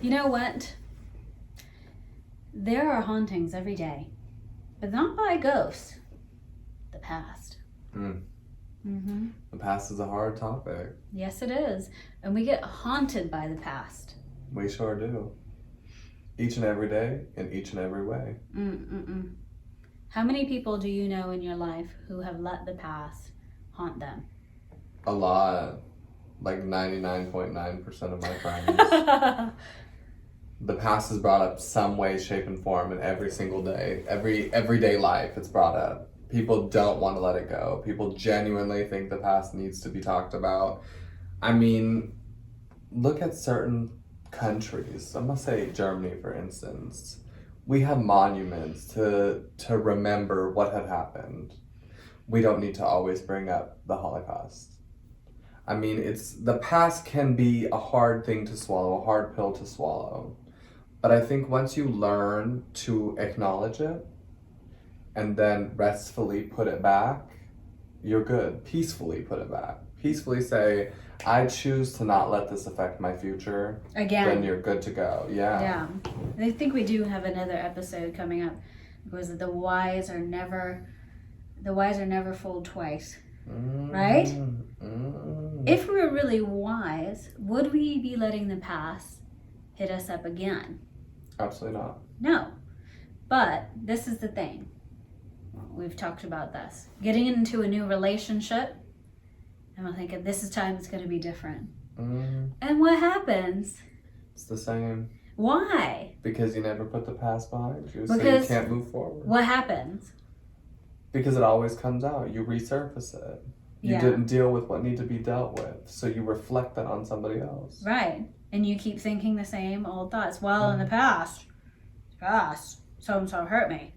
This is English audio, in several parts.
You know what? There are hauntings every day, but not by ghosts. The past. The past is a hard topic. Yes, it is. And we get haunted by the past. We sure do. Each and every day, in each and every way. How many people do you know in your life who have let the past haunt them? A lot. Like 99.9% of my friends. The past is brought up some way, shape, and form in every single day. Everyday life, it's brought up. People don't want to let it go. People genuinely think the past needs to be talked about. I mean, look at certain countries. I'm going to say Germany, for instance. We have monuments to remember what had happened. We don't need to always bring up the Holocaust. I mean, the past can be a hard thing to swallow, a hard pill to swallow. But I think once you learn to acknowledge it and then restfully put it back, you're good. Peacefully put it back. Peacefully say, I choose to not let this affect my future. Again. Then you're good to go. Yeah. I think we do have another episode coming up because the wise are never fooled twice. Right? If we were really wise, would we be letting the past hit us up again? Absolutely not. No. But this is the thing. We've talked about this. Getting into a new relationship, and we're thinking this time it's going to be different. And what happens? It's the same. Why? Because you never put the past behind you, so Because you can't move forward. What happens? Because it always comes out. You resurface it. You didn't deal with what needed to be dealt with, so you reflect that on somebody else. Right. And you keep thinking the same old thoughts. Well, in the past, so-and-so hurt me.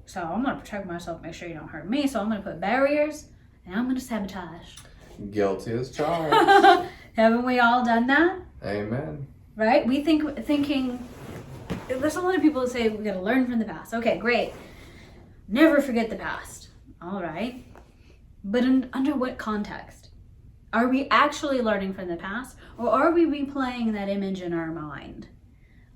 So I'm going to protect myself, make sure you don't hurt me. So I'm going to put barriers, and I'm going to sabotage. Guilty as charged. Haven't we all done that? Amen. Right? We thinking, there's a lot of people that say we got to learn from the past. Okay, great. Never forget the past. All right. But under what context? Are we actually learning from the past, or are we replaying that image in our mind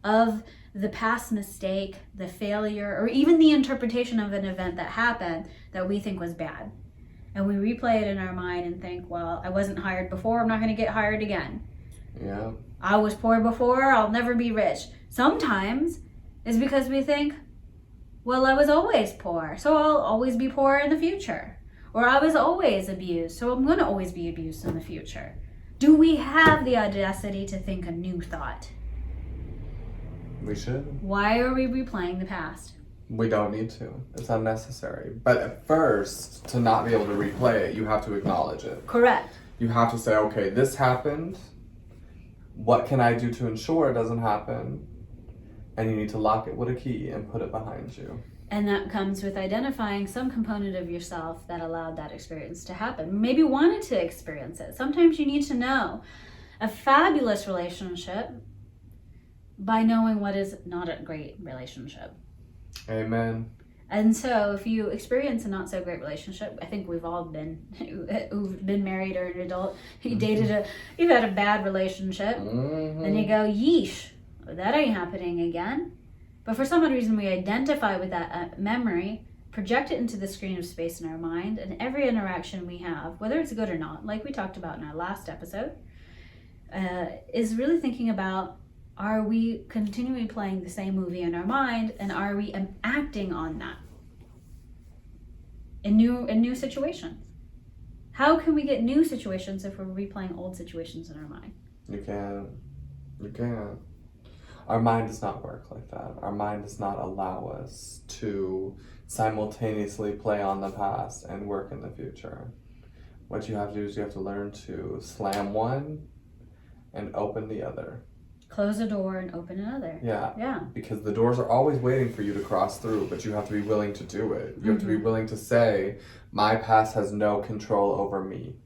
of the past mistake, the failure, or even the interpretation of an event that happened that we think was bad? And we replay it in our mind and think, well, I wasn't hired before, I'm not going to get hired again. Yeah. I was poor before, I'll never be rich. Sometimes it's because we think, well, I was always poor, so I'll always be poor in the future. Or I was always abused, so I'm going to always be abused in the future. Do we have the audacity to think a new thought? We should. Why are we replaying the past? We don't need to. It's unnecessary. But at first, to not be able to replay it, you have to acknowledge it. Correct. You have to say, okay, this happened. What can I do to ensure it doesn't happen? And you need to lock it with a key and put it behind you. And that comes with identifying some component of yourself that allowed that experience to happen. Maybe wanted to experience it. Sometimes you need to know a fabulous relationship by knowing what is not a great relationship. Amen. And so if you experience a not so great relationship, I think we've all been, who've been married or an adult, you've had a bad relationship, and you go, yeesh, that ain't happening again. But for some odd reason, we identify with that memory, project it into the screen of space in our mind, and every interaction we have, whether it's good or not, like we talked about in our last episode, is really thinking about, are we continually playing the same movie in our mind, and are we acting on that in new situations? How can we get new situations if we're replaying old situations in our mind? You can't. Our mind does not work like that. Our mind does not allow us to simultaneously play on the past and work in the future. What you have to do is you have to learn to slam one and open the other. Close a door and open another. Yeah. Because the doors are always waiting for you to cross through, but you have to be willing to do it. You have to be willing to say, my past has no control over me.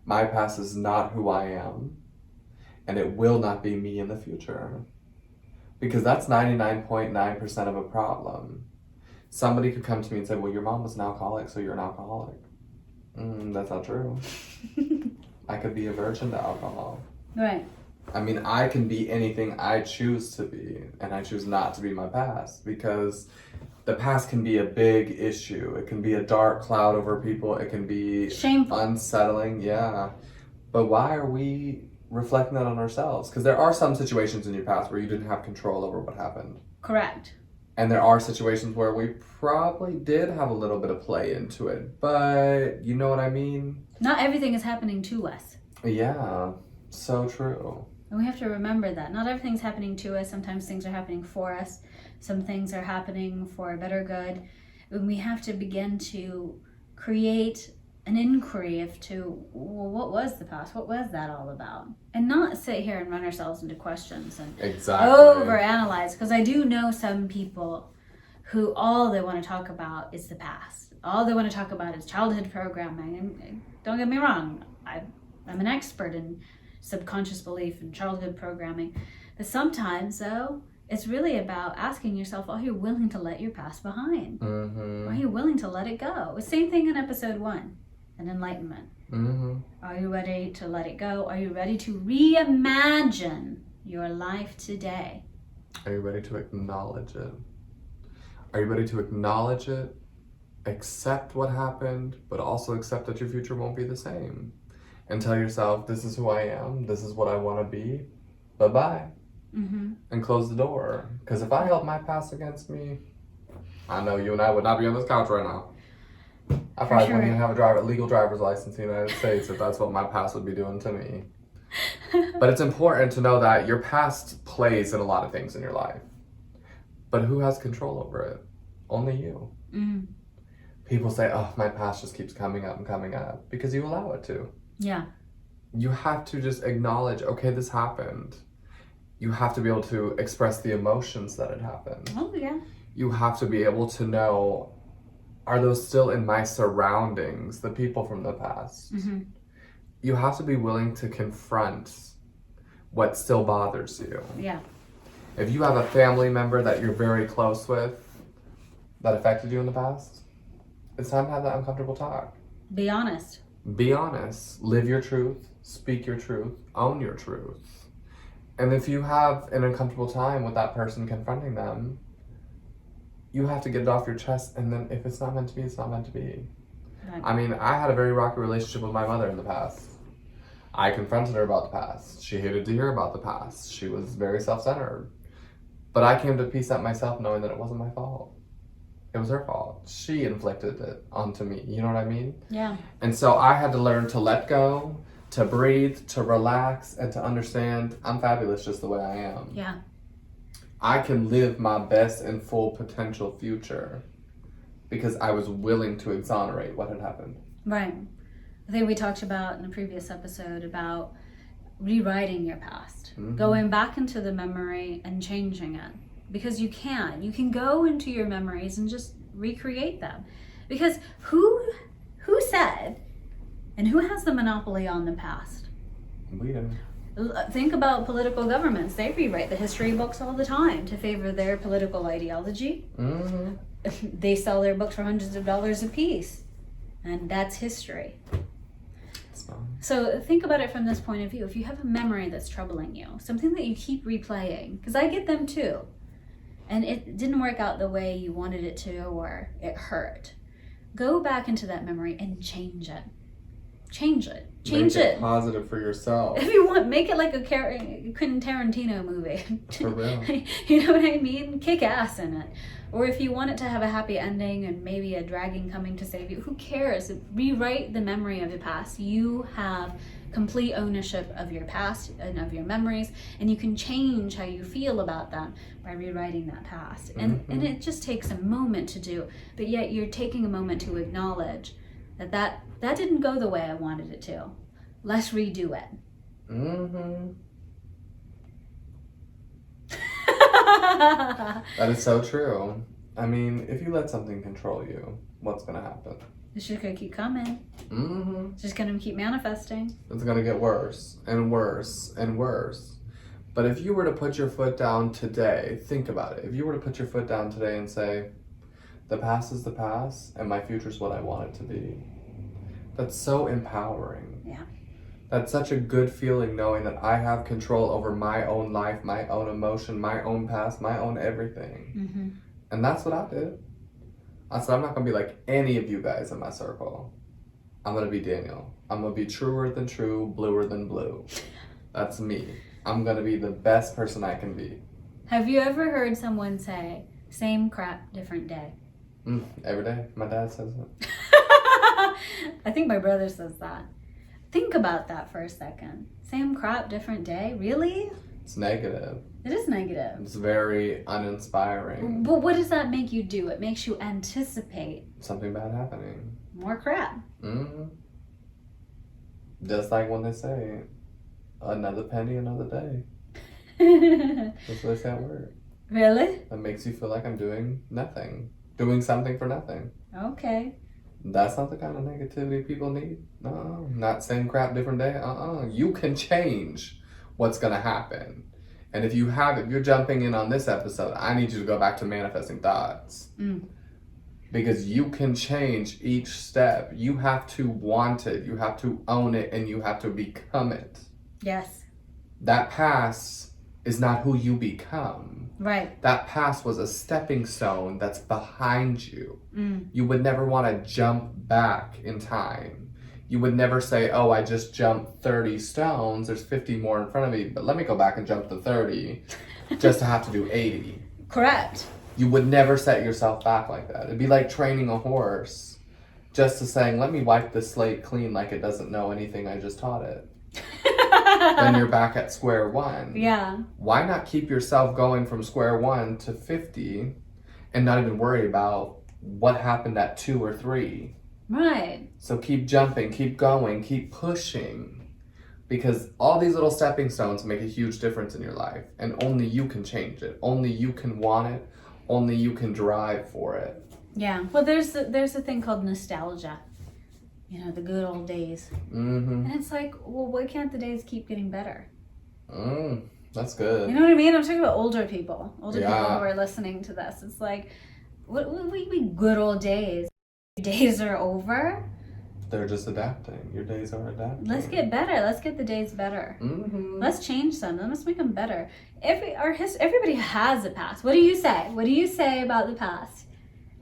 My past is not who I am, and it will not be me in the future. Because that's 99.9% of a problem. Somebody could come to me and say, well, your mom was an alcoholic, so you're an alcoholic. That's not true. I could be a virgin to alcohol. Right. I mean, I can be anything I choose to be, and I choose not to be my past, because the past can be a big issue. It can be a dark cloud over people. It can be shameful, unsettling. Yeah. But why are we reflecting that on ourselves? Because there are some situations in your past where you didn't have control over what happened. Correct. And there are situations where we probably did have a little bit of play into it. But you know what I mean? Not everything is happening to us. Yeah. So true. And we have to remember that. Not everything's happening to us. Sometimes things are happening for us. Some things are happening for a better good. And we have to begin to create an inquiry as to, well, what was the past? What was that all about? And not sit here and run ourselves into questions and overanalyze. Because I do know some people who all they want to talk about is the past. All they want to talk about is childhood programming. And don't get me wrong, I'm an expert in subconscious belief and childhood programming. But sometimes, though, it's really about asking yourself, are you willing to let your past behind? Mm-hmm. Are you willing to let it go? The same thing in episode 1, an enlightenment. Mm-hmm. Are you ready to let it go? Are you ready to reimagine your life today? Are you ready to acknowledge it? Are you ready to acknowledge it, accept what happened, but also accept that your future won't be the same? And tell yourself, this is who I am, this is what I want to be, bye-bye. Mm-hmm. And close the door. Because if I held my past against me, I know you and I would not be on this couch right now. I probably wouldn't even have a legal driver's license in the United States if that's what my past would be doing to me. But it's important to know that your past plays in a lot of things in your life. But who has control over it? Only you. Mm. People say, oh, my past just keeps coming up and coming up. Because you allow it to. Yeah. You have to just acknowledge, okay, this happened. You have to be able to express the emotions that it happened. Oh, yeah. You have to be able to know, are those still in my surroundings, the people from the past? Mm-hmm. You have to be willing to confront what still bothers you. Yeah. If you have a family member that you're very close with that affected you in the past, it's time to have that uncomfortable talk. Be honest. Be honest. Live your truth. Speak your truth. Own your truth. And if you have an uncomfortable time with that person confronting them, you have to get it off your chest, and then if it's not meant to be, it's not meant to be. Right. I mean, I had a very rocky relationship with my mother in the past. I confronted her about the past. She hated to hear about the past. She was very self-centered. But I came to peace at myself knowing that it wasn't my fault. It was her fault. She inflicted it onto me. You know what I mean? Yeah. And so I had to learn to let go, to breathe, to relax, and to understand I'm fabulous just the way I am. Yeah. I can live my best and full potential future because I was willing to exonerate what had happened. Right. I think we talked about in a previous episode about rewriting your past, going back into the memory and changing it. Because you can. You can go into your memories and just recreate them. Because who said and who has the monopoly on the past? We do. Think about political governments. They rewrite the history books all the time to favor their political ideology. Mm-hmm. They sell their books for hundreds of dollars a piece. And that's history. So think about it from this point of view. If you have a memory that's troubling you, something that you keep replaying, because I get them too, and it didn't work out the way you wanted it to, or it hurt, go back into that memory and change it. Change it. Change Make it. Positive for yourself. If you want, make it like a Quentin Tarantino movie. For real. You know what I mean? Kick ass in it. Or if you want it to have a happy ending and maybe a dragon coming to save you, who cares? Rewrite the memory of the past. You have complete ownership of your past and of your memories, and you can change how you feel about them by rewriting that past. And it just takes a moment to do, but yet you're taking a moment to acknowledge that didn't go the way I wanted it to. Let's redo it. Mm-hmm. That is so true. I mean, if you let something control you, what's going to happen? It's just going to keep coming. Mm-hmm. It's just going to keep manifesting. It's going to get worse and worse and worse. But if you were to put your foot down today, think about it. If you were to put your foot down today and say, the past is the past and my future is what I want it to be. That's so empowering. Yeah. That's such a good feeling knowing that I have control over my own life, my own emotion, my own past, my own everything. Mm-hmm. And that's what I did. I said, I'm not going to be like any of you guys in my circle. I'm going to be Daniel. I'm going to be truer than true, bluer than blue. That's me. I'm going to be the best person I can be. Have you ever heard someone say, same crap, different day? Every day. My dad says it. I think my brother says that. Think about that for a second. Same crap, different day? Really? It's negative. It is negative. It's very uninspiring. But what does that make you do? It makes you anticipate Something bad happening. more crap. Just like when they say, another penny, another day. That's what they say at work. Really? That makes you feel like I'm doing nothing. Doing something for nothing. Okay. That's not the kind of negativity people need. No, not same crap, different day. You can change what's going to happen. And if you're jumping in on this episode, I need you to go back to manifesting thoughts. Because you can change each step. You have to want it. You have to own it, and you have to become it. Yes. That past is not who you become. Right. That past was a stepping stone that's behind you. You would never want to jump back in time. You would never say, oh, I just jumped 30 stones. There's 50 more in front of me, but let me go back and jump the 30 just to have to do 80. Correct. You would never set yourself back like that. It'd be like training a horse just to saying, let me wipe the slate clean like it doesn't know anything I just taught it. Then you're back at square one. Yeah. Why not keep yourself going from square one to 50 and not even worry about what happened at 2 or 3? Right. So keep jumping, keep going, keep pushing. Because all these little stepping stones make a huge difference in your life. And only you can change it. Only you can want it. Only you can drive for it. Yeah. Well, there's a thing called nostalgia. You know, the good old days. And it's like, well, why can't the days keep getting better? That's good. You know what I mean? I'm talking about older people. Older Yeah. people who are listening to this. It's like, what we good old days. Days are over. They're just adapting. Your days are adapting. Let's get better. Let's get the days better. Let's change them. Let's make them better. Everybody has a past. What do you say? What do you say about the past?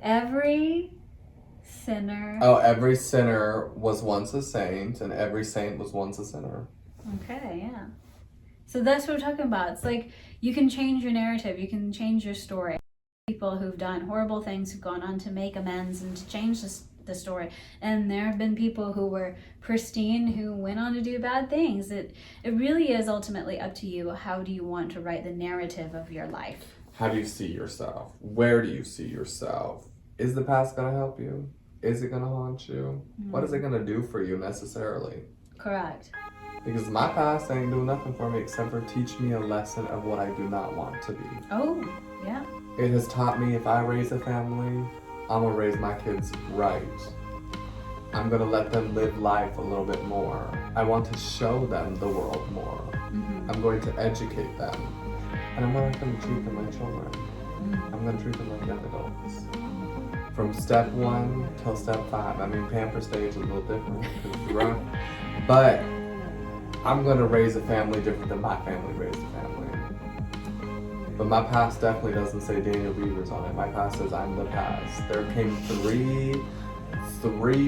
Every sinner. Oh, every sinner was once a saint, and every saint was once a sinner. Okay, yeah. So that's what we're talking about. It's like you can change your narrative. You can change your story. People who've done horrible things who've gone on to make amends and to change the story. And there have been people who were pristine who went on to do bad things. It really is ultimately up to you. How do you want to write the narrative of your life? How do you see yourself? Where do you see yourself? Is the past going to help you? Is it going to haunt you? What is it going to do for you necessarily? Correct. Because my past ain't doing nothing for me except for teach me a lesson of what I do not want to be. Oh, yeah. It has taught me if I raise a family, I'm going to raise my kids right. I'm going to let them live life a little bit more. I want to show them the world more. I'm going to educate them. And I'm not going to treat them like children. I'm going to treat them like young adults. From step 1 till step 5. I mean, pamper stage is a little different because it's rough. But I'm going to raise a family different than my family raised a family. But my past definitely doesn't say Daniel Beavers on it. My past says I'm the past. There came three,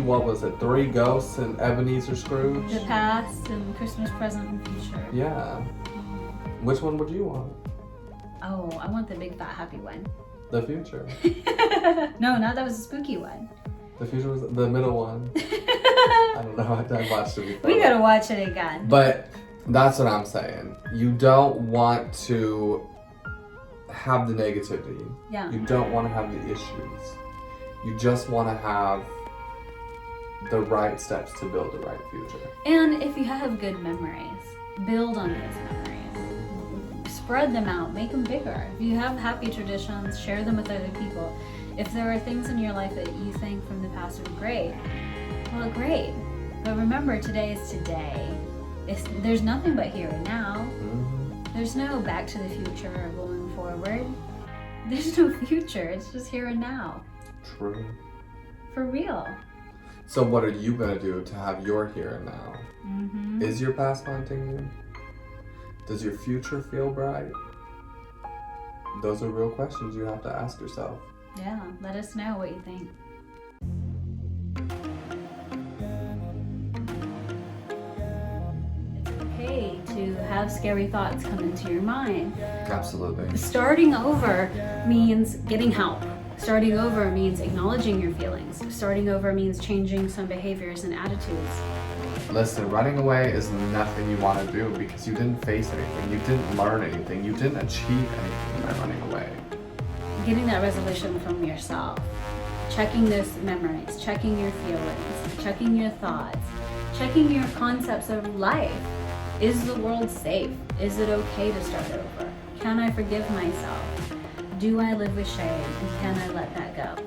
what was it? 3 ghosts in Ebenezer Scrooge? The past and Christmas present and future. Yeah. Which one would you want? Oh, I want the big fat happy one. The future. No, that was a spooky one. The future was the middle one. I don't know. I watched it before. We gotta watch it again. But that's what I'm saying. You don't want to have the negativity. Yeah. You don't want to have the issues. You just want to have the right steps to build the right future. And if you have good memories, build on those memories. Spread them out, make them bigger. If you have happy traditions, share them with other people. If there are things in your life that you think from the past are great, well, great. But remember, today is today. There's nothing but here and now. There's no back to the future or going forward. There's no future. It's just here and now. True. For real. So what are you going to do to have your here and now? Mm-hmm. Is your past haunting you? Does your future feel bright? Those are real questions you have to ask yourself. Yeah, let us know what you think. It's okay to have scary thoughts come into your mind. Absolutely. Starting over means getting help. Starting over means acknowledging your feelings. Starting over means changing some behaviors and attitudes. Listen, running away is nothing you want to do because you didn't face anything, you didn't learn anything, you didn't achieve anything by running away. Getting that resolution from yourself. Checking those memories, checking your feelings, checking your thoughts, checking your concepts of life. Is the world safe? Is it okay to start over? Can I forgive myself? Do I live with shame? And can I let that go?